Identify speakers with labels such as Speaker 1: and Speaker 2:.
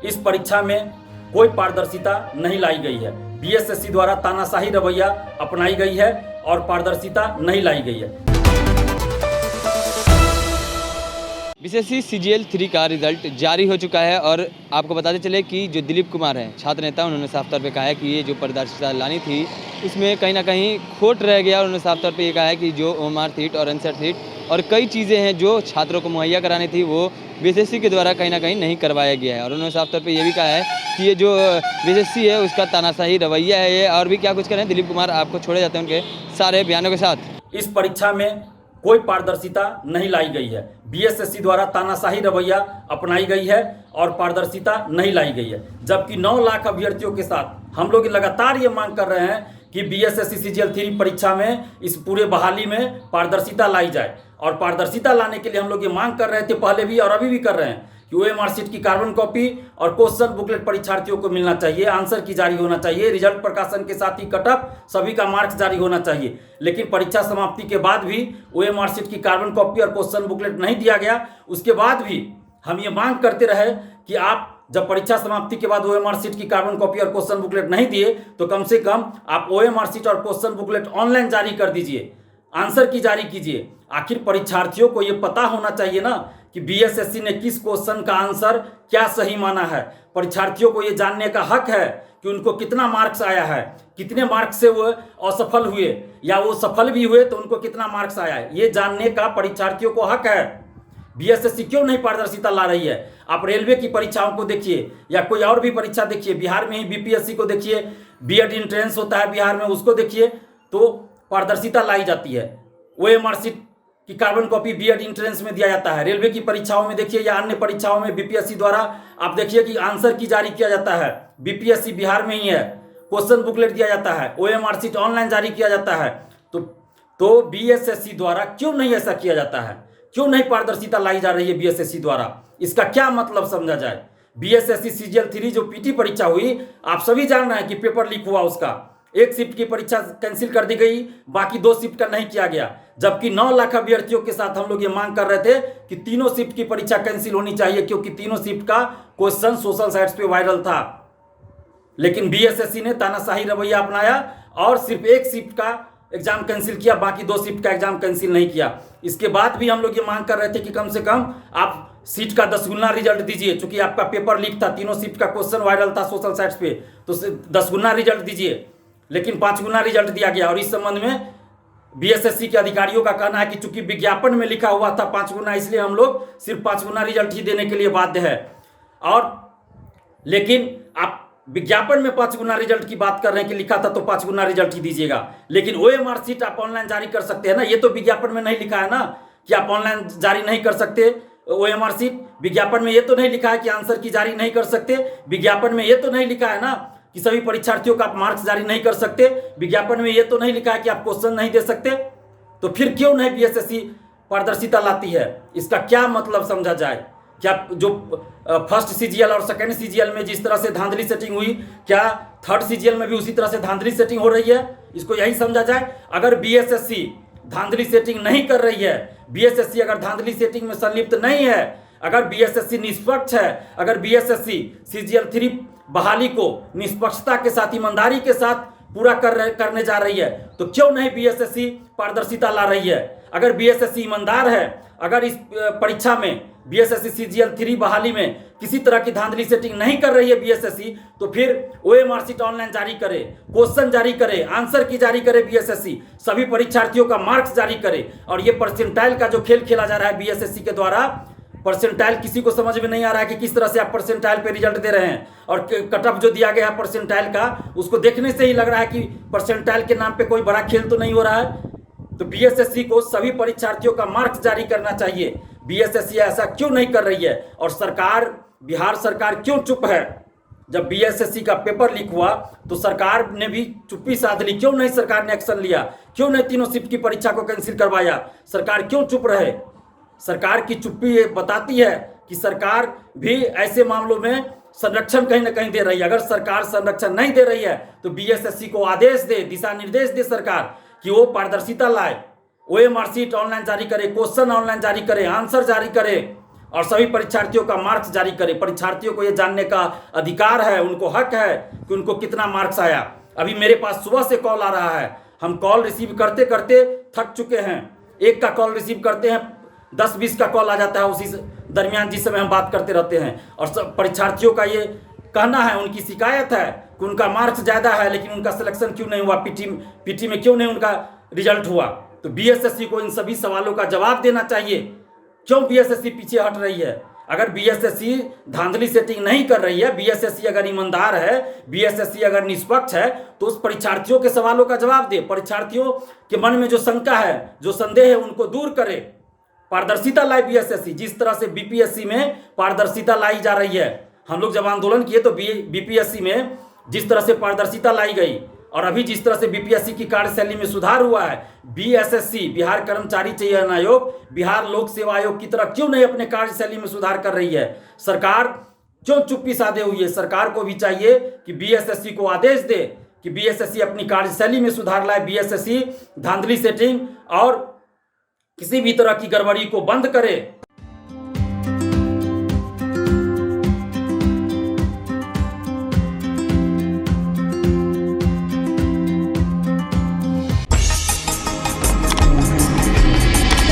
Speaker 1: इस परीक्षा में कोई पारदर्शिता नहीं लाई गई है। बीएसएससी द्वारा तानाशाही रवैया अपनाई गई है और पारदर्शिता नहीं लाई गई है।
Speaker 2: बीएसएससी सीजीएल 3 का रिजल्ट जारी हो चुका है और आपको बताते चले कि जो दिलीप कुमार हैं छात्र नेता, उन्होंने साफ तौर पे कहा है कि ये जो पारदर्शिता लानी थी इसमें कहीं ना कहीं खोट रह गया। उन्होंने साफ तौर पे ये कहा है कि जो ओएमआर सीट और आंसर सीट और कई चीज़ें हैं जो छात्रों को मुहैया करानी थी वो बीएसएससी के द्वारा कहीं ना कहीं नहीं करवाया गया है। और उन्होंने साफ तौर पर ये भी कहा है कि ये जो बीएसएससी है उसका तानाशाही रवैया है ये, और भी क्या कुछ करें। दिलीप कुमार आपको छोड़े जाते हैं उनके सारे बयानों के साथ।
Speaker 1: इस परीक्षा में कोई पारदर्शिता नहीं लाई गई है। बीएसएससी द्वारा तानाशाही रवैया अपनाई गई है और पारदर्शिता नहीं लाई गई है। जबकि 9 लाख अभ्यर्थियों के साथ हम लोग लगातार ये मांग कर रहे हैं कि बीएसएससी सीजीएल 3 परीक्षा में इस पूरे बहाली में पारदर्शिता लाई जाए। और पारदर्शिता लाने के लिए हम लोग ये मांग कर रहे थे पहले भी और अभी भी कर रहे हैं कि ओएमआर सीट की कार्बन कॉपी और क्वेश्चन बुकलेट परीक्षार्थियों को मिलना चाहिए, आंसर की जारी होना चाहिए, रिजल्ट प्रकाशन के साथ ही कटअप सभी का मार्क्स जारी होना चाहिए। लेकिन परीक्षा समाप्ति के बाद भी ओएमआर सीट की कार्बन कॉपी और क्वेश्चन बुकलेट नहीं दिया गया। उसके बाद भी हम ये मांग करते रहे कि आप जब परीक्षा समाप्ति के बाद ओएमआर सीट की कार्बन कॉपी और क्वेश्चन बुकलेट नहीं दिए तो कम से कम आप ओएमआर सीट और क्वेश्चन बुकलेट ऑनलाइन जारी कर दीजिए, आंसर की जारी कीजिए। आखिर परीक्षार्थियों को ये पता होना चाहिए ना कि बीएसएससी ने किस क्वेश्चन का आंसर क्या सही माना है। परीक्षार्थियों को ये जानने का हक है कि उनको कितना मार्क्स आया है, कितने मार्क्स से वो असफल हुए या वो सफल भी हुए तो उनको कितना मार्क्स आया है, ये जानने का परीक्षार्थियों को हक है। बीएसएससी क्यों नहीं पारदर्शिता ला रही है? आप रेलवे की परीक्षाओं को देखिए या कोई और भी परीक्षा देखिए, बिहार में ही बीपीएससी को देखिए, बीएड एंट्रेंस होता है बिहार में, उसको देखिए तो पारदर्शिता लाई जाती है। ओएमआर सीट की कार्बन कॉपी बीएड एंट्रेंस में दिया जाता है। रेलवे की परीक्षाओं में देखिए या अन्य परीक्षाओं में बीपीएससी द्वारा आप देखिए कि आंसर की जारी किया जाता है। बीपीएससी बिहार में ही है, क्वेश्चन बुकलेट दिया जाता है, ओएमआर सीट ऑनलाइन जारी किया जाता है। तो बीएसएससी द्वारा क्यों नहीं ऐसा किया जाता है? क्यों नहीं पारदर्शिता लाई जा रही है बीएसएससी द्वारा? इसका क्या मतलब समझा जाए? बीएसएससी सीजीएल 3 जो पीटी परीक्षा हुई, आप सभी जान रहे हैं कि पेपर लीक हुआ, उसका एक शिफ्ट की परीक्षा कैंसिल कर दी गई, बाकी 2 शिफ्ट का नहीं किया गया। जबकि 9 लाख अभ्यर्थियों के साथ हम लोग ये मांग कर रहे थे कि तीनों शिफ्ट की परीक्षा कैंसिल होनी चाहिए क्योंकि तीनों शिफ्ट का क्वेश्चन सोशल साइट्स पे वायरल था। लेकिन बीएसएससी ने तानाशाही रवैया अपनाया और सिर्फ एक शिफ्ट का एग्जाम कैंसिल किया, बाकी 2 शिफ्ट का एग्जाम कैंसिल नहीं किया। इसके बाद भी हम लोग ये मांग कर रहे थे कि कम से कम आप सीट का 10 गुना रिजल्ट दीजिए, चूंकि आपका पेपर लीक था, तीनों शिफ्ट का क्वेश्चन वायरल था सोशल साइट्स पे, तो 10 गुना रिजल्ट दीजिए। लेकिन 5 गुना रिजल्ट दिया गया। और इस संबंध में बीएसएससी के अधिकारियों का कहना है कि चूंकि विज्ञापन में लिखा हुआ था 5 गुना, इसलिए हम लोग सिर्फ 5 गुना रिजल्ट ही देने के लिए बाध्य है। और लेकिन आप विज्ञापन में 5 गुना रिजल्ट की बात कर रहे हैं कि लिखा था तो 5 गुना रिजल्ट ही दीजिएगा। लेकिन ओएमआर सीट आप ऑनलाइन जारी कर सकते हैं ना, ये तो विज्ञापन में नहीं लिखा है ना कि आप ऑनलाइन जारी नहीं कर सकते ओएमआर सीट। विज्ञापन में ये तो नहीं लिखा है कि आंसर की जारी नहीं कर सकते। विज्ञापन में ये तो नहीं लिखा है ना कि सभी परीक्षार्थियों का आप मार्क्स जारी नहीं कर सकते। विज्ञापन में ये तो नहीं लिखा है कि आप क्वेश्चन नहीं दे सकते। तो फिर क्यों नहीं बीएसएससी पारदर्शिता लाती है? इसका क्या मतलब समझा जाए? क्या जो फर्स्ट सीजीएल और सेकंड सीजीएल में जिस तरह से धांधली सेटिंग हुई, क्या थर्ड सीजीएल में भी उसी तरह से धांधली सेटिंग हो रही है? इसको यही समझा जाए। अगर बीएसएससी धांधली सेटिंग नहीं कर रही है, बीएसएससी अगर धांधली सेटिंग में संलिप्त नहीं है, अगर बीएसएससी निष्पक्ष है, अगर बीएसएससी सीजीएल 3 बहाली को निष्पक्षता के साथ, ईमानदारी के साथ पूरा करने जा रही है, तो क्यों नहीं बीएसएससी पारदर्शिता ला रही है? अगर बीएसएससी ईमानदार है, अगर इस परीक्षा में बीएसएससी सीजीएल 3 बहाली में किसी तरह की धांधली सेटिंग नहीं कर रही है बीएसएससी, तो फिर ओएमआर सीट ऑनलाइन जारी करे, क्वेश्चन जारी करे, आंसर की जारी करे बीएसएससी, सभी परीक्षार्थियों का मार्क्स जारी करे। और ये परसेंटाइल का जो खेल खेला जा रहा है बीएसएससी के द्वारा, परसेंटाइल किसी को समझ में नहीं आ रहा है कि किस तरह से आप परसेंटाइल पे रिजल्ट दे रहे हैं। और कटअप जो दिया गया है परसेंटाइल का, उसको देखने से ही लग रहा है कि परसेंटाइल के नाम पे कोई बड़ा खेल तो नहीं हो रहा है। तो बीएसएससी को सभी परीक्षार्थियों का मार्क्स जारी करना चाहिए। बीएसएससी ऐसा क्यों नहीं कर रही है? और सरकार, बिहार सरकार क्यों चुप है? जब बीएसएससी का पेपर लीक हुआ तो सरकार ने भी चुप्पी साध ली। क्यों नहीं सरकार ने एक्शन लिया? क्यों नहीं तीनों शिफ्ट की परीक्षा को कैंसिल करवाया? सरकार क्यों चुप रहे? सरकार की चुप्पी ये बताती है कि सरकार भी ऐसे मामलों में संरक्षण कहीं ना कहीं दे रही है। अगर सरकार संरक्षण नहीं दे रही है तो बीएसएससी को आदेश दे, दिशा निर्देश दे सरकार कि वो पारदर्शिता लाए, ओएमआर सीट ऑनलाइन जारी करे, क्वेश्चन ऑनलाइन जारी करे, आंसर जारी करे, और सभी परीक्षार्थियों का मार्क्स जारी करे। परीक्षार्थियों को यह जानने का अधिकार है, उनको हक है कि उनको कितना मार्क्स आया। अभी मेरे पास सुबह से कॉल आ रहा है, हम कॉल रिसीव करते करते थक चुके हैं। एक का कॉल रिसीव करते हैं, 10-20 का कॉल आ जाता है उसी दरमियान, जिस समय हम बात करते रहते हैं। और सब परीक्षार्थियों का ये कहना है, उनकी शिकायत है कि उनका मार्क्स ज़्यादा है लेकिन उनका सिलेक्शन क्यों नहीं हुआ, पीटी में क्यों नहीं उनका रिजल्ट हुआ। तो बीएसएससी को इन सभी सवालों का जवाब देना चाहिए। क्यों बीएसएससी पीछे हट रही है? अगर बीएसएससी धांधली सेटिंग नहीं कर रही है, बीएसएससी अगर ईमानदार है, बीएसएससी अगर निष्पक्ष है, तो उस परीक्षार्थियों के सवालों का जवाब दे। परीक्षार्थियों के मन में जो शंका है, जो संदेह है, उनको दूर करे। पारदर्शिता लाए बीएसएससी। जिस तरह से बीपीएससी में पारदर्शिता लाई जा रही है, हम लोग जब आंदोलन किए तो बीपीएससी में जिस तरह से पारदर्शिता लाई गई और अभी जिस तरह से बीपीएससी की कार्यशैली में सुधार हुआ है, बीएसएससी बिहार कर्मचारी चयन आयोग बिहार लोक सेवा आयोग की तरह क्यों नहीं अपने कार्यशैली में सुधार कर रही है? सरकार क्यों चुप्पी साधे हुई है? सरकार को भी चाहिए कि बीएसएससी को आदेश दे कि बीएसएससी अपनी कार्यशैली में सुधार लाए, बीएसएससी धांधली सेटिंग और किसी भी तरह की गड़बड़ी को बंद करे।